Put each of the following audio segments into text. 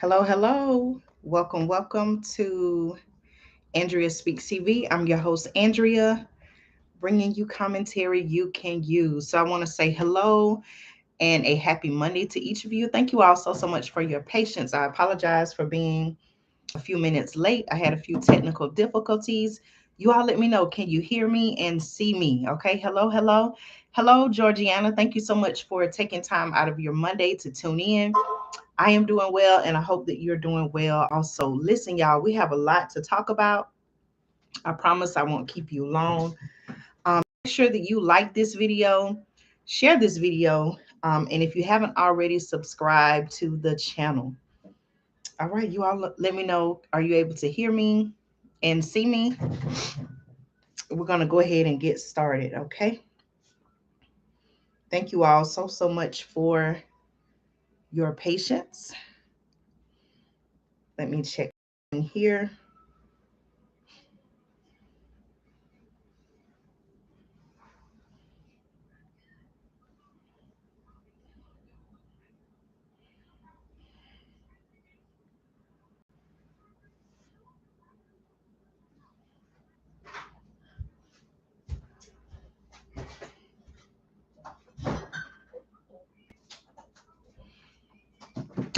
Hello, hello. Welcome to Andrea Speaks TV. I'm your host, Andrea, bringing you commentary you can use. So I want to say hello and a happy Monday to each of you. Thank you all so much for your patience. I apologize for being a few minutes late. I had a few technical difficulties. You all let me know. Can you hear me and see me? Okay. Hello, hello. Hello, Georgiana. Thank you so much for taking time out of your Monday to tune in. I am doing well, and I hope that you're doing well also. Listen, y'all, we have a lot to talk about. I promise I won't keep you long. Make sure that you like this video, share this video, and if you haven't already, subscribe to the channel. All right, you all let me know. Are you able to hear me and see me? We're going to go ahead and get started, okay? Thank you all so much for your patience. Let me check in here.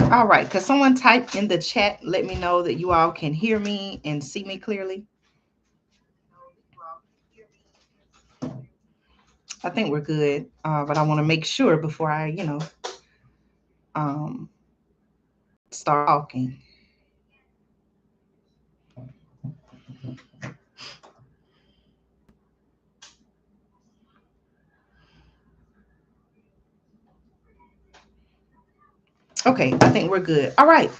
All right, could someone type in the chat? Let me know that you all can hear me and see me clearly. I think we're good, but I want to make sure before I, um, start talking. Okay, I think we're good. All right.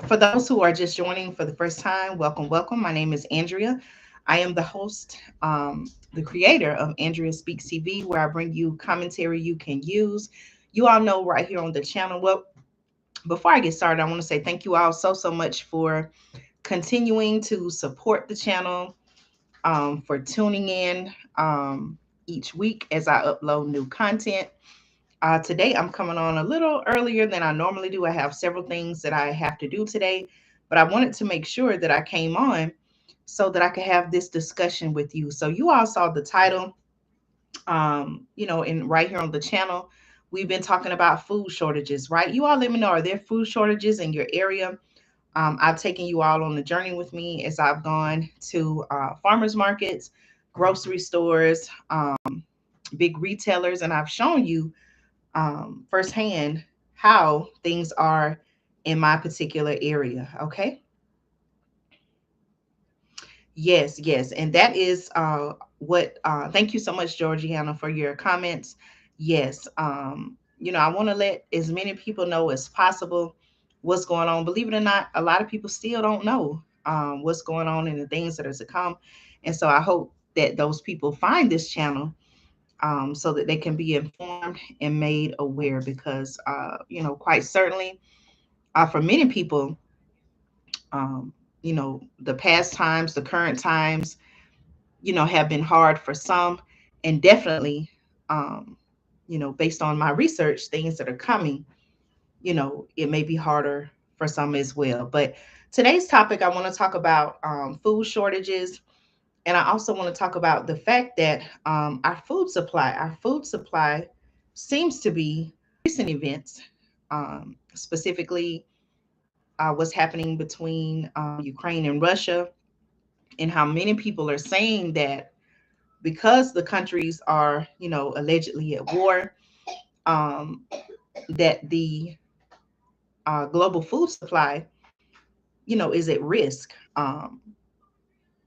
For those who are just joining for the first time, welcome. My name is Andrea. I am the host, the creator of Andrea Speaks TV, where I bring you commentary you can use. You all know right here on the channel. Well, before I get started, I want to say thank you all so much for continuing to support the channel, for tuning in each week as I upload new content. Today, I'm coming on a little earlier than I normally do. I have several things that I have to do today, but I wanted to make sure that I came on so that I could have this discussion with you. So, you all saw the title, in right here on the channel. We've been talking about food shortages, right? You all let me know, are there food shortages in your area? I've taken you all on the journey with me as I've gone to farmers markets, grocery stores, big retailers, and I've shown you firsthand how things are in my particular area. Okay. Yes. And that is thank you so much, Georgiana, for your comments. Yes. I want to let as many people know as possible what's going on. Believe it or not, a lot of people still don't know what's going on and the things that are to come. And so I hope that those people find this channel so that they can be informed and made aware because, quite certainly for many people, um, the past times, the current times, have been hard for some, and definitely, um, based on my research, things that are coming, it may be harder for some as well. But today's topic, I want to talk about food shortages. And I also want to talk about the fact that our food supply seems to be recent events, specifically what's happening between Ukraine and Russia, and how many people are saying that because the countries are, allegedly at war, um, that the global food supply, is at risk.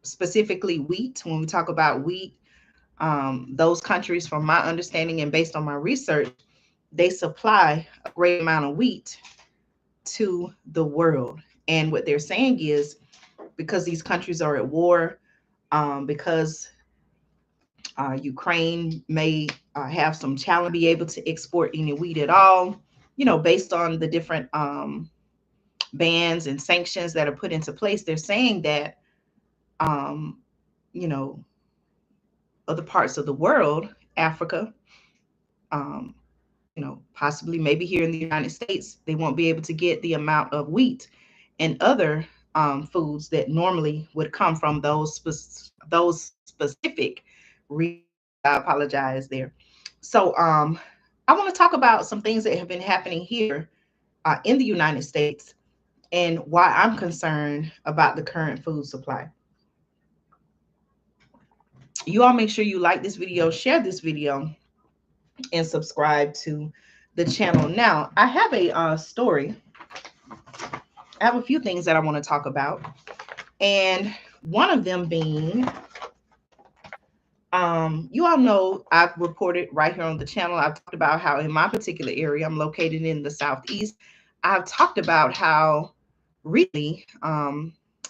Specifically, wheat. When we talk about wheat, those countries, from my understanding and based on my research, they supply a great amount of wheat to the world. And what they're saying is because these countries are at war, because Ukraine may have some challenge be able to export any wheat at all, based on the different bans and sanctions that are put into place. They're saying that, um, you know, other parts of the world, Africa, um, possibly maybe here in the United States, they won't be able to get the amount of wheat and other foods that normally would come from those specific regions. I apologize there. So I want to talk about some things that have been happening here in the United States and why I'm concerned about the current food supply. You all make sure you like this video, share this video, and subscribe to the channel. Now, I have a story. I have a few things that I want to talk about, and one of them being, you all know I've reported right here on the channel. I've talked about how in my particular area, I'm located in the Southeast. I've talked about how really,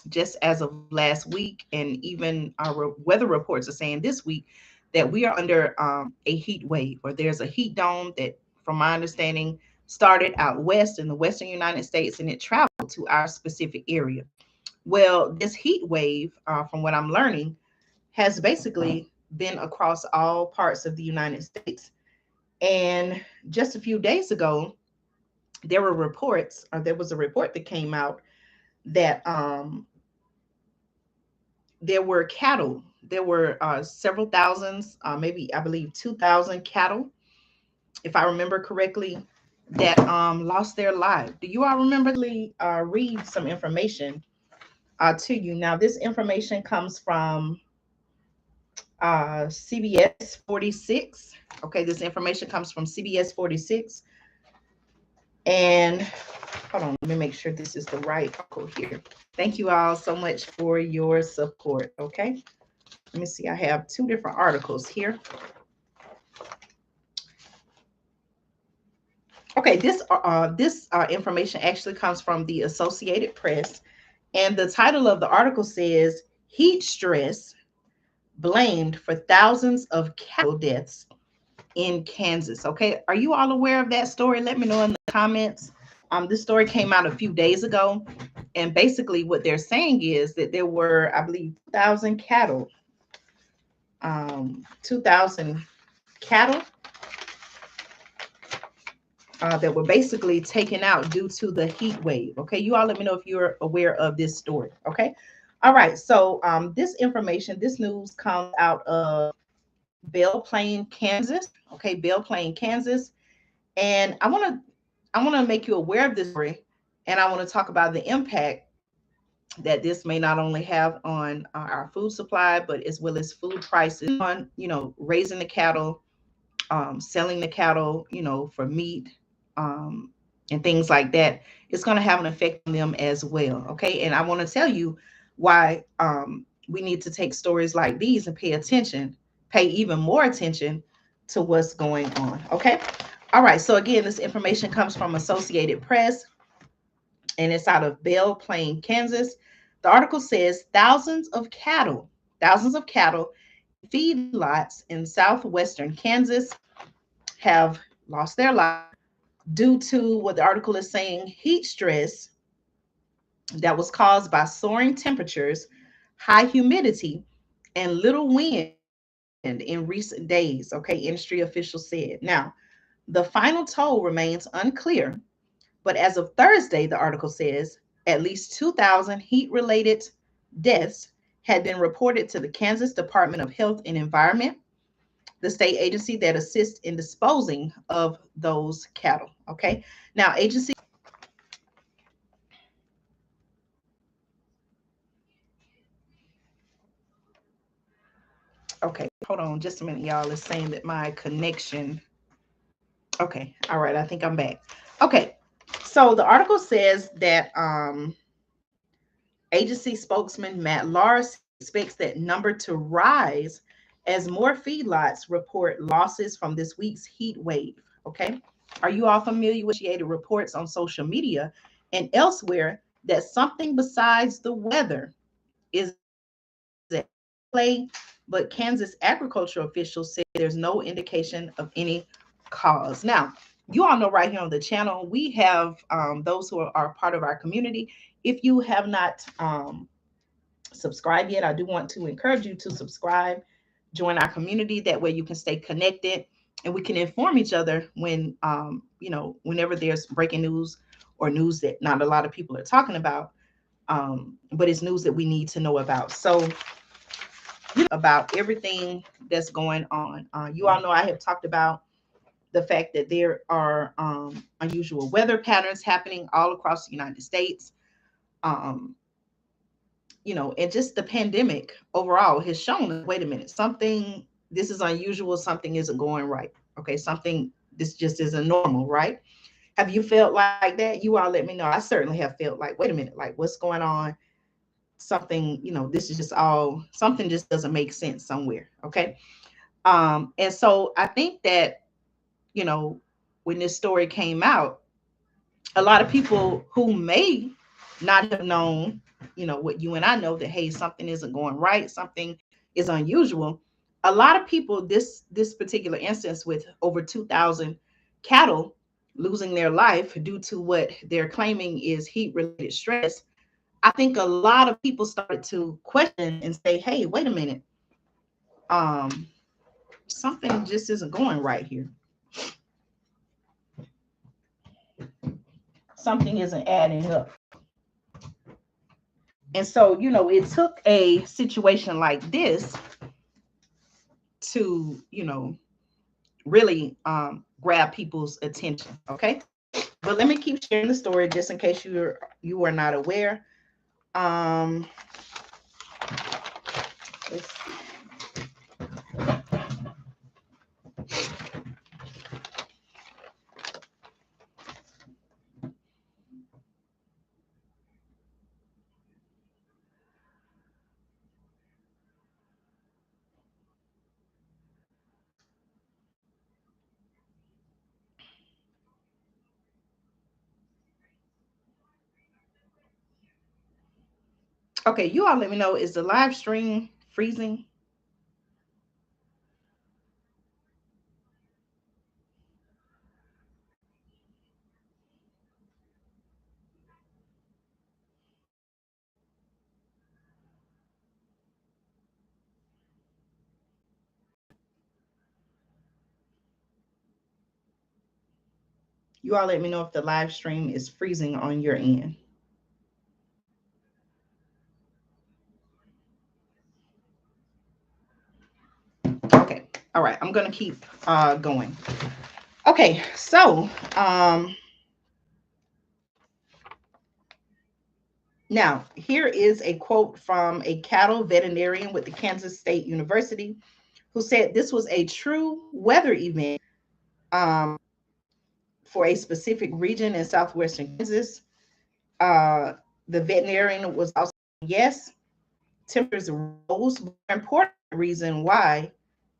just as of last week, and even our weather reports are saying this week that we are under a heat wave, or there's a heat dome that, from my understanding, started out west in the western United States and it traveled to our specific area. Well, this heat wave, from what I'm learning, has basically been across all parts of the United States. And just a few days ago, there was a report that came out that there were cattle. There were several thousands, maybe I believe 2,000 cattle, if I remember correctly, that lost their lives. Do you all remember? Read some information to you. Now, this information comes from CBS 46. Okay, this information comes from CBS 46. And hold on, let me make sure this is the right article here. Thank you all so much for your support. Okay, let me see. I have two different articles here. Okay, this information actually comes from the Associated Press, and the title of the article says "Heat Stress Blamed for Thousands of Cattle Deaths in Kansas." Okay, are you all aware of that story? Let me know in the comments. This story came out a few days ago, and basically what they're saying is that there were, I believe, 2,000 cattle, 2,000 cattle that were basically taken out due to the heat wave. Okay, you all let me know if you're aware of this story. Okay, all right. So this information, this news comes out of Belle Plaine, Kansas. Okay, Belle Plaine, Kansas, and I want to make you aware of this story, and I want to talk about the impact that this may not only have on our food supply, but as well as food prices on, raising the cattle, selling the cattle, for meat, um, and things like that. It's going to have an effect on them as well. Okay. And I want to tell you why we need to take stories like these and pay even more attention to what's going on. Okay. All right. So again, this information comes from Associated Press, and it's out of Belle Plaine, Kansas. The article says thousands of cattle in feedlots in southwestern Kansas have lost their lives due to what the article is saying, heat stress that was caused by soaring temperatures, high humidity, and little wind in recent days. Okay, industry officials said. Now, the final toll remains unclear, but as of Thursday, the article says at least 2,000 heat related deaths had been reported to the Kansas Department of Health and Environment, the state agency that assists in disposing of those cattle. Okay. Now, okay, hold on just a minute, y'all. It's saying that my connection. Okay. All right. I think I'm back. Okay. So the article says that agency spokesman Matt Lahr expects that number to rise as more feedlots report losses from this week's heat wave. Okay. Are you all familiar with Associated reports on social media and elsewhere that something besides the weather is at play? But Kansas agricultural officials say there's no indication of any cause. Now, you all know right here on the channel, we have those who are part of our community. If you have not subscribed yet, I do want to encourage you to subscribe, join our community. That way you can stay connected and we can inform each other when, whenever there's breaking news or news that not a lot of people are talking about, but it's news that we need to know about. So, about everything that's going on. You all know I have talked about the fact that there are unusual weather patterns happening all across the United States. Um, and just the pandemic overall has shown, wait a minute, something, this is unusual, something isn't going right. Okay, something, this just isn't normal, right? Have you felt like that? You all let me know. I certainly have felt like, wait a minute, like what's going on? Something, this is just all, something just doesn't make sense somewhere. Okay. And so I think that, you know, when this story came out, a lot of people who may not have known, what you and I know, that hey, something isn't going right, something is unusual. A lot of people, this particular instance with over 2,000 cattle losing their life due to what they're claiming is heat related stress. I think a lot of people started to question and say, hey, wait a minute, um, something just isn't going right here. Something isn't adding up. And so, it took a situation like this to, really grab people's attention. Okay. But let me keep sharing the story just in case you are not aware. Um, let's see. Okay, you all let me know, is the live stream freezing? You all let me know if the live stream is freezing on your end. Okay. All right. I'm going to keep going. Okay. So, now here is a quote from a cattle veterinarian with the Kansas State University who said this was a true weather event um, for a specific region in southwestern Kansas. Uh, the veterinarian was also, yes, temperatures rose. But more important reason why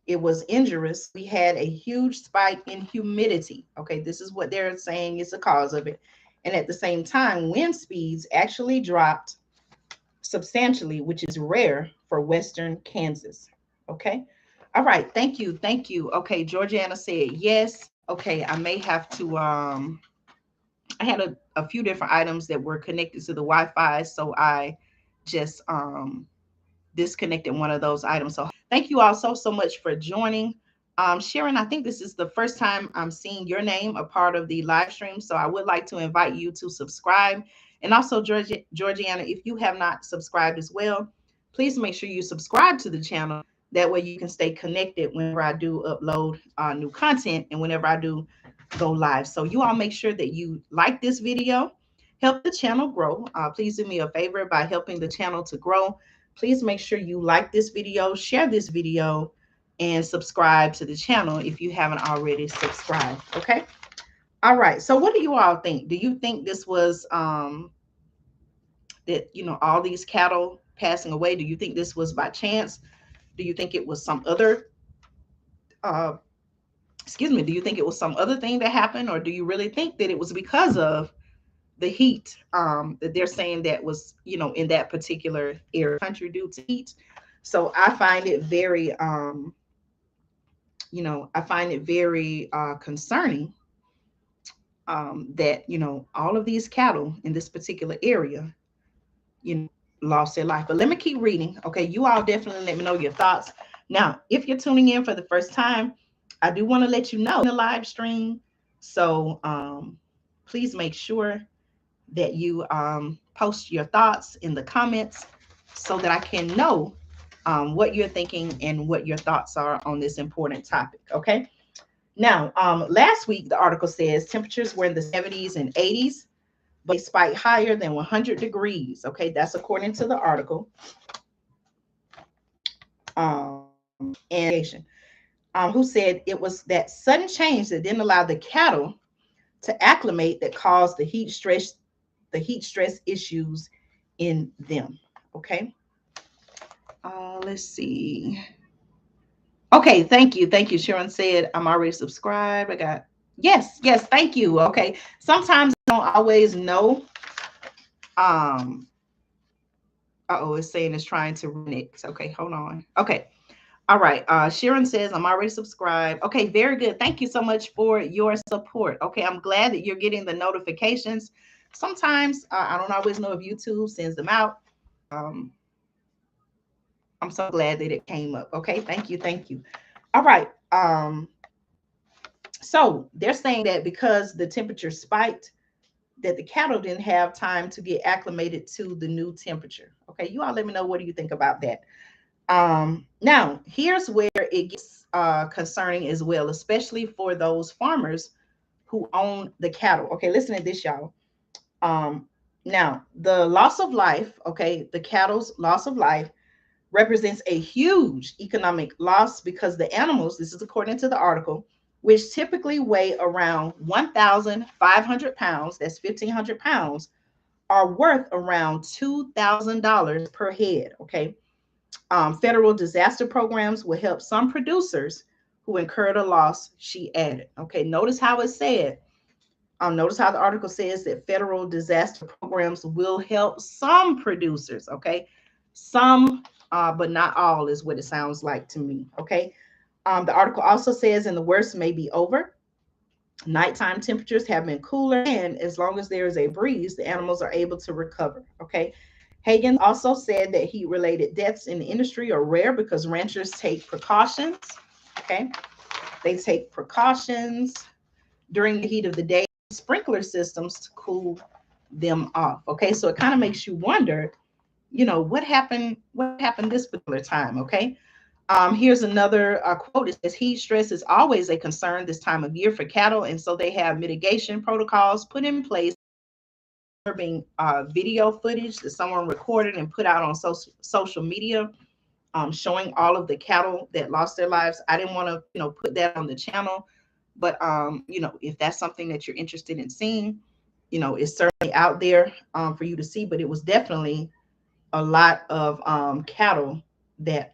it was injurious, we had a huge spike in humidity. Okay, this is what they're saying is the cause of it. And at the same time, wind speeds actually dropped substantially, which is rare for Western Kansas. Okay. All right. Thank you. Thank you. Okay. Georgiana said yes. Okay. I may have to, I had a few different items that were connected to the Wi-Fi. So I just disconnected one of those items. So thank you all so much for joining. Sharon, I think this is the first time I'm seeing your name a part of the live stream. So I would like to invite you to subscribe. And also, Georgiana, if you have not subscribed as well, please make sure you subscribe to the channel. That way you can stay connected whenever I do upload new content and whenever I do go live. So you all make sure that you like this video, help the channel grow. Please do me a favor by helping the channel to grow. Please make sure you like this video, share this video, and subscribe to the channel if you haven't already subscribed. Okay. All right. So what do you all think? Do you think this was that, all these cattle passing away? Do you think this was by chance? Do you think it was some other uh excuse me, do you think it was some other thing that happened, or do you really think that it was because of the heat that they're saying that was, in that particular area country due to heat? So I find it very I find it very concerning that, all of these cattle in this particular area, you know, lost their life. But let me keep reading. Okay, you all definitely let me know your thoughts. Now, if you're tuning in for the first time, I do want to let you know in the live stream. So please make sure that you post your thoughts in the comments so that I can know what you're thinking and what your thoughts are on this important topic. Okay. Now, last week, the article says temperatures were in the 70s and 80s, but they spiked higher than 100 degrees. Okay. That's according to the article. And who said it was that sudden change that didn't allow the cattle to acclimate that caused the heat stress issues in them. Okay. Let's see. Okay, thank you. Sharon said I'm already subscribed. I got yes, thank you. Okay. Sometimes I don't always know. Um, oh, it's saying it's trying to remix. Okay, hold on. Okay. All right. Sharon says I'm already subscribed. Okay, very good. Thank you so much for your support. Okay, I'm glad that you're getting the notifications. Sometimes I don't always know if YouTube sends them out. Um, I'm so glad that it came up. Okay, thank you. All right. So they're saying that because the temperature spiked, that the cattle didn't have time to get acclimated to the new temperature. Okay, you all let me know, what do you think about that? Now here's where it gets concerning as well, especially for those farmers who own the cattle. Okay, listen to this, y'all. Um, Now the loss of life, okay, the cattle's loss of life represents a huge economic loss because the animals, this is according to the article, which typically weigh around 1,500 pounds, that's 1,500 pounds, are worth around $2,000 per head. Okay. Federal disaster programs will help some producers who incurred a loss, she added. Okay. Notice how it said, notice how the article says that federal disaster programs will help some producers. Okay. Some, but not all, is what it sounds like to me. Okay. The article also says, and the worst may be over. Nighttime temperatures have been cooler, and as long as there is a breeze, the animals are able to recover. Okay. Hagen also said that heat related deaths in the industry are rare because ranchers take precautions. Okay. They take precautions during the heat of the day, sprinkler systems to cool them off. Okay. So it kind of makes you wonder, what happened this particular time. Okay. Here's another quote. It says heat stress is always a concern this time of year for cattle, and so they have mitigation protocols put in place. Being video footage that someone recorded and put out on social media, showing all of the cattle that lost their lives. I didn't want to, put that on the channel, but if that's something that you're interested in seeing, it's certainly out there for you to see. But it was definitely a lot of cattle that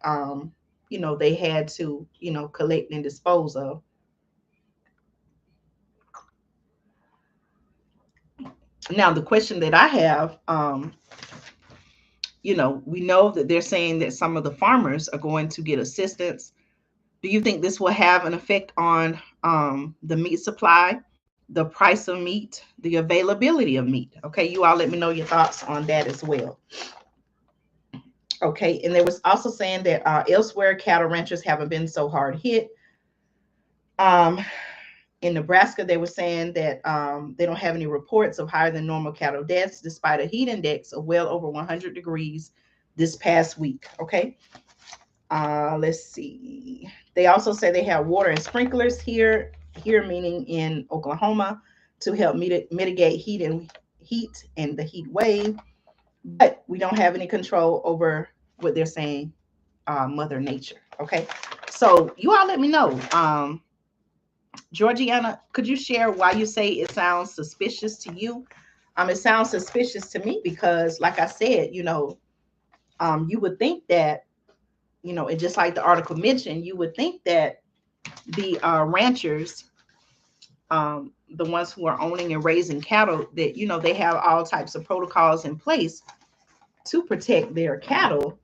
they had to collect and dispose of. Now the question that I have, we know that they're saying that some of the farmers are going to get assistance. Do you think this will have an effect on the meat supply, the price of meat, the availability of meat? Okay, you all let me know your thoughts on that as well. Okay, and there was also saying that elsewhere cattle ranchers haven't been so hard hit. Um, in Nebraska, they were saying that they don't have any reports of higher than normal cattle deaths despite a heat index of well over 100 degrees this past week. Okay. Let's see. They also say they have water and sprinklers here meaning in Oklahoma, to help mitigate heat and the heat wave. But we don't have any control over what they're saying, Mother Nature. Okay. So you all let me know. Georgiana, could you share why you say it sounds suspicious to you? It sounds suspicious to me because, like I said, you would think that, and just like the article mentioned, you would think that the ranchers, the ones who are owning and raising cattle, that, they have all types of protocols in place to protect their cattle.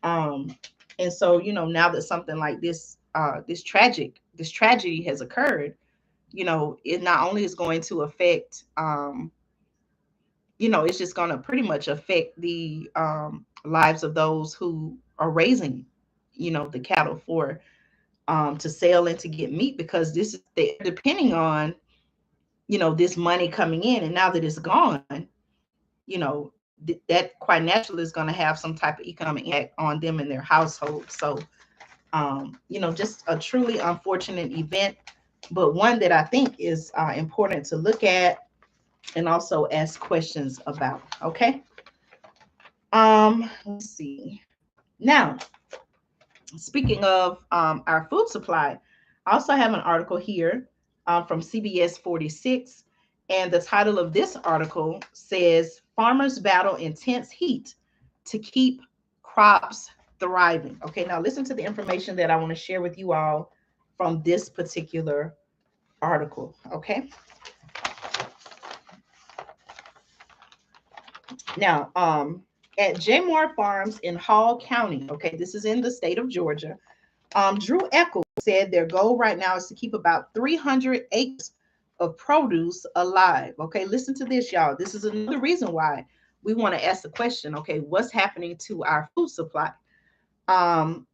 Um, and so, now that something like this tragedy has occurred, it not only is going to affect, it's just going to pretty much affect the lives of those who are raising, the cattle for to sell and to get meat, because this is they're depending on, this money coming in, and now that it's gone, you know, that quite naturally is going to have some type of economic impact on them and their household. So, just a truly unfortunate event, but one that I think is important to look at and also ask questions about. Okay. Let's see. Now, speaking of our food supply, I also have an article here from CBS 46. And the title of this article says, Farmers Battle Intense Heat to Keep Crops Thriving. Okay, now listen to the information that I want to share with you all from this particular article. Okay. Now, at J. Moore Farms in Hall County, okay, this is in the state of Georgia, Drew Eccles said their goal right now is to keep about 300 acres of produce alive. Okay, listen to this, y'all. This is another reason why we want to ask the question, okay, what's happening to our food supply? The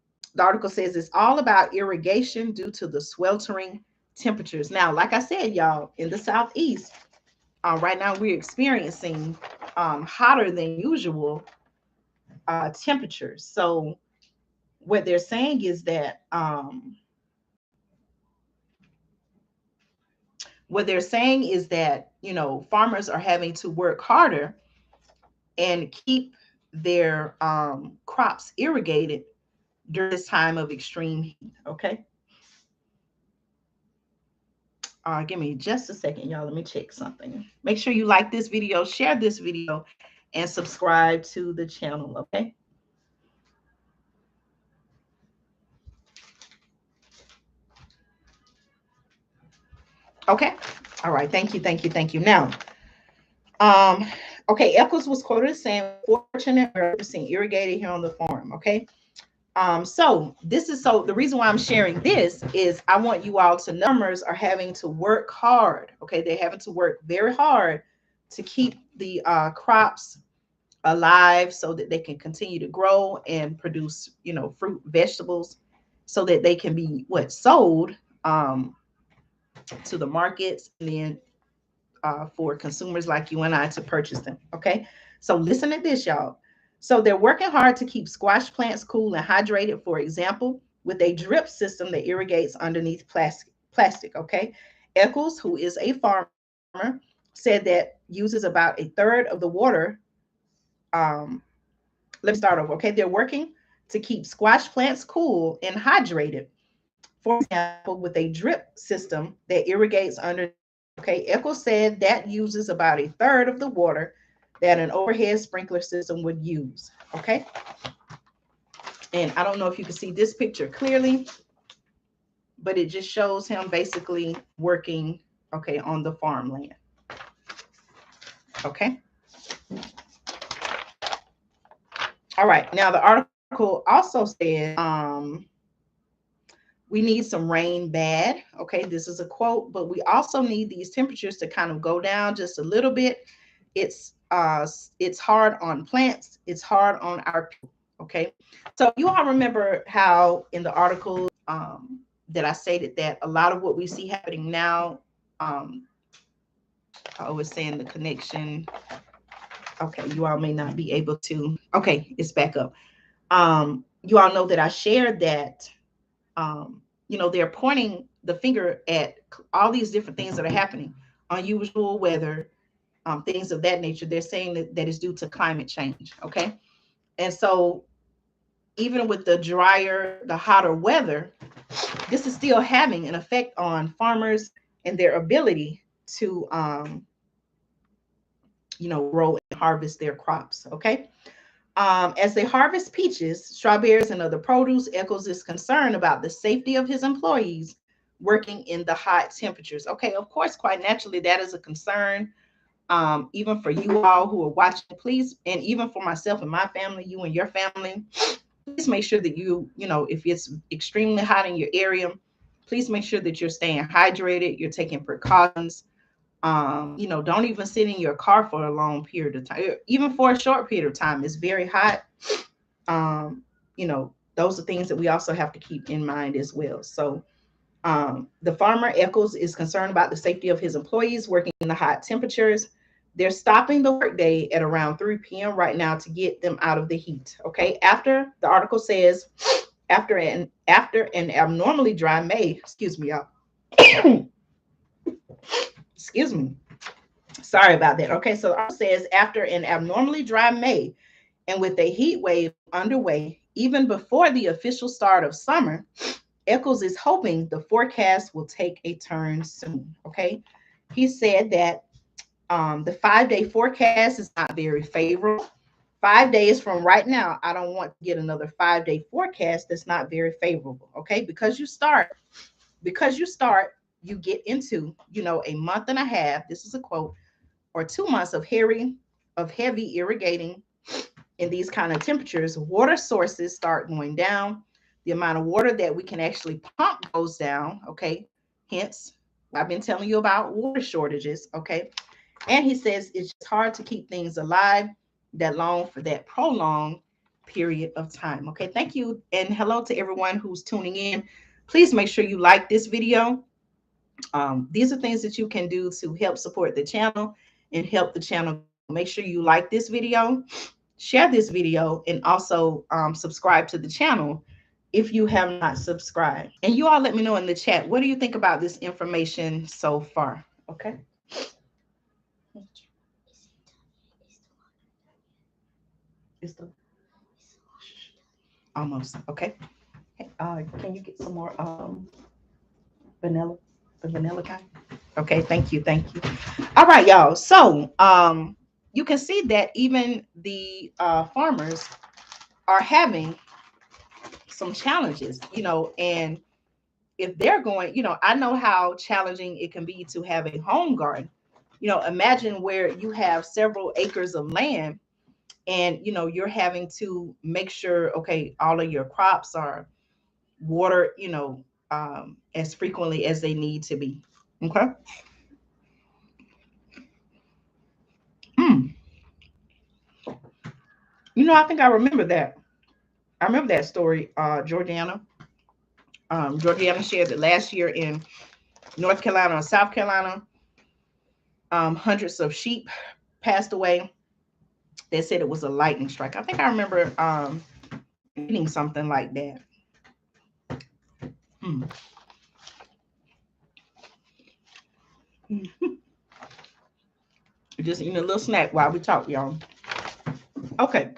article says it's all about irrigation due to the sweltering temperatures. Now, like I said, y'all, in the Southeast, right now we're experiencing hotter than usual temperatures. So what they're saying is that farmers are having to work harder and keep their crops irrigated during this time of extreme heat. Okay. Give me just a second, y'all. Let me check something. Make sure you like this video, share this video, and subscribe to the channel. Okay. Okay. All right. Thank you. Thank you. Thank you. Now, okay, Eccles was quoted as saying, fortunate 100% irrigated here on the farm. Okay. So the reason why I'm sharing this is I want you all to know farmers are having to work hard. Okay. They're having to work very hard to keep the crops alive so that they can continue to grow and produce, fruit, vegetables, so that they can be sold to the markets, and then for consumers like you and I to purchase them. Okay. So listen to this, y'all. So they're working hard to keep squash plants cool and hydrated, for example, with a drip system that irrigates underneath plastic. Okay. Eccles, who is a farmer, said that uses about a third of the water. Let me start over. Okay. They're working to keep squash plants cool and hydrated, for example, with a drip system that irrigates under. Okay, Eccles said that uses about a third of the water that an overhead sprinkler system would use. Okay, and I don't know if you can see this picture clearly, but it just shows him basically working, okay, on the farmland. Okay. All right. Now the article also said, we need some rain bad. Okay, this is a quote, but we also need these temperatures to kind of go down just a little bit. It's hard on plants. It's hard on our people. Okay, so you all remember how in the article that I stated that a lot of what we see happening now, I was saying the connection. Okay, you all may not be able to. Okay, it's back up. You all know that I shared that. They're pointing the finger at all these different things that are happening, unusual weather, things of that nature. They're saying that is due to climate change. Okay. And so even with the hotter weather, this is still having an effect on farmers and their ability to, grow and harvest their crops. Okay. As they harvest peaches, strawberries, and other produce, Eccles is concerned about the safety of his employees working in the hot temperatures. Okay, of course, quite naturally, that is a concern. Even for you all who are watching, please, and even for myself and my family, you and your family, please make sure that if it's extremely hot in your area, please make sure that you're staying hydrated, you're taking precautions. Don't even sit in your car for a long period of time, even for a short period of time. It's very hot. those are things that we also have to keep in mind as well. So the farmer Eccles is concerned about the safety of his employees working in the hot temperatures. They're stopping the workday at around 3 p.m. right now to get them out of the heat. Okay. After the article says, after an abnormally dry May, excuse me, y'all. Excuse me. Sorry about that. Okay, so the article says after an abnormally dry May and with a heat wave underway, even before the official start of summer, Eccles is hoping the forecast will take a turn soon. Okay. He said that the 5 day forecast is not very favorable. 5 days from right now, I don't want to get another 5 day forecast that's not very favorable. Okay. Because you start, you get into, a month and a half. This is a quote, or 2 months of heavy irrigating in these kind of temperatures. Water sources start going down. The amount of water that we can actually pump goes down. Okay. Hence, I've been telling you about water shortages. Okay. And he says it's just hard to keep things alive that long for that prolonged period of time. Okay. Thank you. And hello to everyone who's tuning in. Please make sure you like this video. These are things that you can do to help support the channel and help the channel grow. Make sure you like this video, share this video, and also subscribe to the channel if you have not subscribed. And you all let me know in the chat, what do you think about this information so far? Okay. It's the almost okay. Can you get some more vanilla, the vanilla kind? Okay, thank you. All right, y'all. So you can see that even the farmers are having some challenges, and if they're going, I know how challenging it can be to have a home garden. Imagine where you have several acres of land and you're having to make sure, okay, all of your crops are water, as frequently as they need to be. Okay. Mm. I think I remember that. I remember that story, Georgiana. Georgiana shared that last year in North Carolina or South Carolina, hundreds of sheep passed away. They said it was a lightning strike. I think I remember reading something like that. Mm. Just eating a little snack while we talk, y'all. Okay.